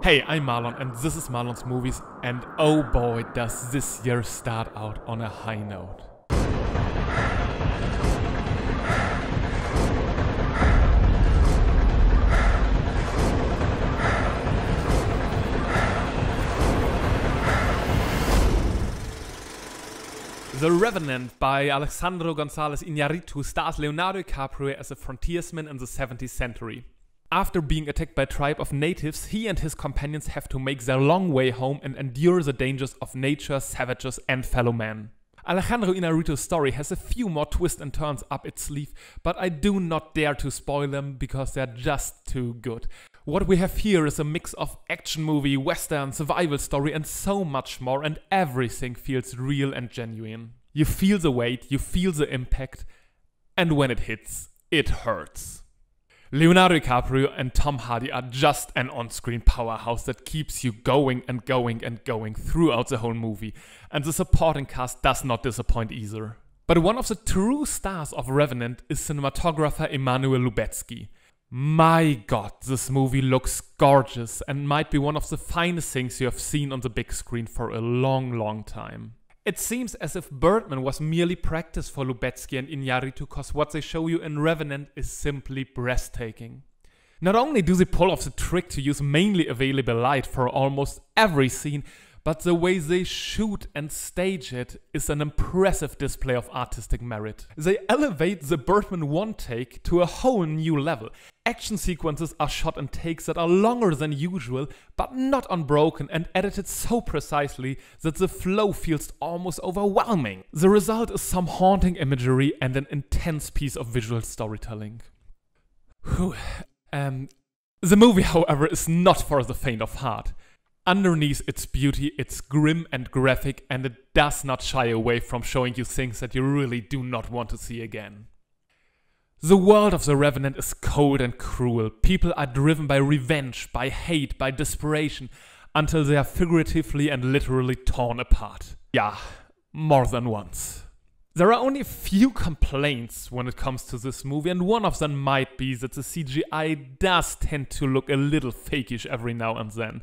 Hey, I'm Marlon and this is Marlon's Movies, and oh boy does this year start out on a high note. The Revenant by Alejandro González Iñárritu stars Leonardo DiCaprio as a frontiersman in the 17th century. After being attacked by a tribe of natives, he and his companions have to make their long way home and endure the dangers of nature, savages and fellow men. Alejandro Iñárritu's story has a few more twists and turns up its sleeve, but I do not dare to spoil them because they're just too good. What we have here is a mix of action movie, western, survival story and so much more, and everything feels real and genuine. You feel the weight, you feel the impact, and when it hits, it hurts. Leonardo DiCaprio and Tom Hardy are just an on-screen powerhouse that keeps you going and going and going throughout the whole movie, and the supporting cast does not disappoint either. But one of the true stars of Revenant is cinematographer Emanuel Lubezki. My god, this movie looks gorgeous and might be one of the finest things you have seen on the big screen for a long time. It seems as if Birdman was merely practice for Lubezki and Iñárritu, cause what they show you in Revenant is simply breathtaking. Not only do they pull off the trick to use mainly available light for almost every scene, but the way they shoot and stage it is an impressive display of artistic merit. They elevate the Birdman one take to a whole new level. Action sequences are shot in takes that are longer than usual, but not unbroken and edited so precisely that the flow feels almost overwhelming. The result is some haunting imagery and an intense piece of visual storytelling. The movie, however, is not for the faint of heart. Underneath its beauty, it's grim and graphic, and it does not shy away from showing you things that you really do not want to see again. The world of the Revenant is cold and cruel. People are driven by revenge, by hate, by desperation, until they are figuratively and literally torn apart. Yeah, more than once. There are only a few complaints when it comes to this movie, and one of them might be that the CGI does tend to look a little fakish every now and then.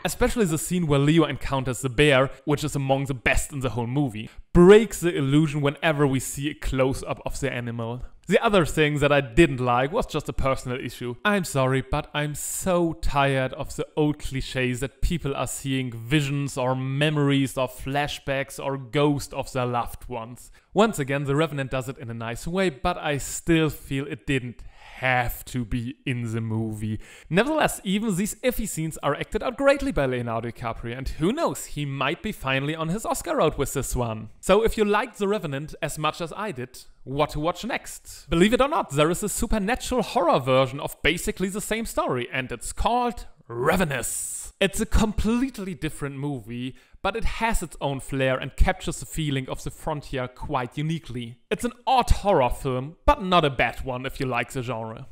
Especially the scene where Leo encounters the bear, which is among the best in the whole movie, breaks the illusion whenever we see a close-up of the animal. The other thing that I didn't like was just a personal issue. I'm sorry, but I'm so tired of the old cliches that people are seeing visions or memories or flashbacks or ghosts of their loved ones. Once again, The Revenant does it in a nice way, but I still feel it didn't have to be in the movie. Nevertheless, even these iffy scenes are acted out greatly by Leonardo DiCaprio, and who knows, he might be finally on his Oscar road with this one. So if you liked The Revenant as much as I did, what to watch next? Believe it or not, there is a supernatural horror version of basically the same story, and it's called Revenant. It's a completely different movie, but it has its own flair and captures the feeling of the frontier quite uniquely. It's an odd horror film, but not a bad one if you like the genre.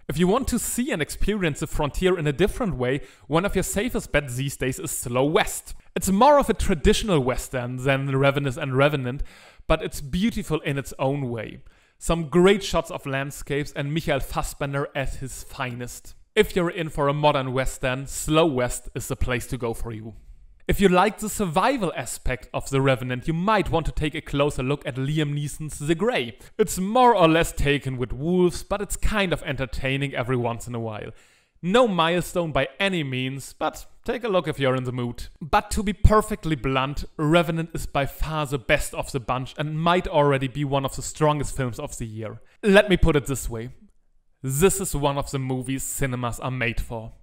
If you want to see and experience the frontier in a different way, one of your safest bets these days is Slow West. It's more of a traditional western than Revenant and Revenant, but it's beautiful in its own way. Some great shots of landscapes and Michael Fassbender at his finest. If you're in for a modern western, Slow West is the place to go for you. If you like the survival aspect of The Revenant, you might want to take a closer look at Liam Neeson's The Grey. It's more or less taken with wolves, but it's kind of entertaining every once in a while. No milestone by any means, but take a look if you're in the mood. But to be perfectly blunt, Revenant is by far the best of the bunch and might already be one of the strongest films of the year. Let me put it this way. This is one of the movies cinemas are made for.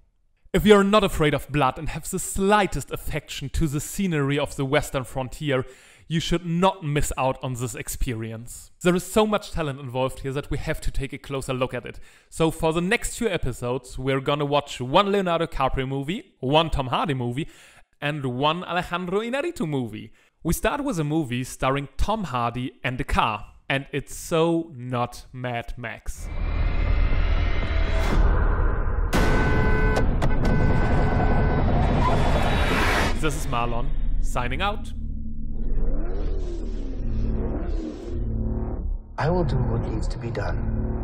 If you're not afraid of blood and have the slightest affection to the scenery of the western frontier, you should not miss out on this experience. There is so much talent involved here that we have to take a closer look at it. So for the next few episodes, we're gonna watch one Leonardo DiCaprio movie, one Tom Hardy movie, and one Alejandro Iñárritu movie. We start with a movie starring Tom Hardy and a car, and it's so not Mad Max. This is Marlon, signing out. I will do what needs to be done.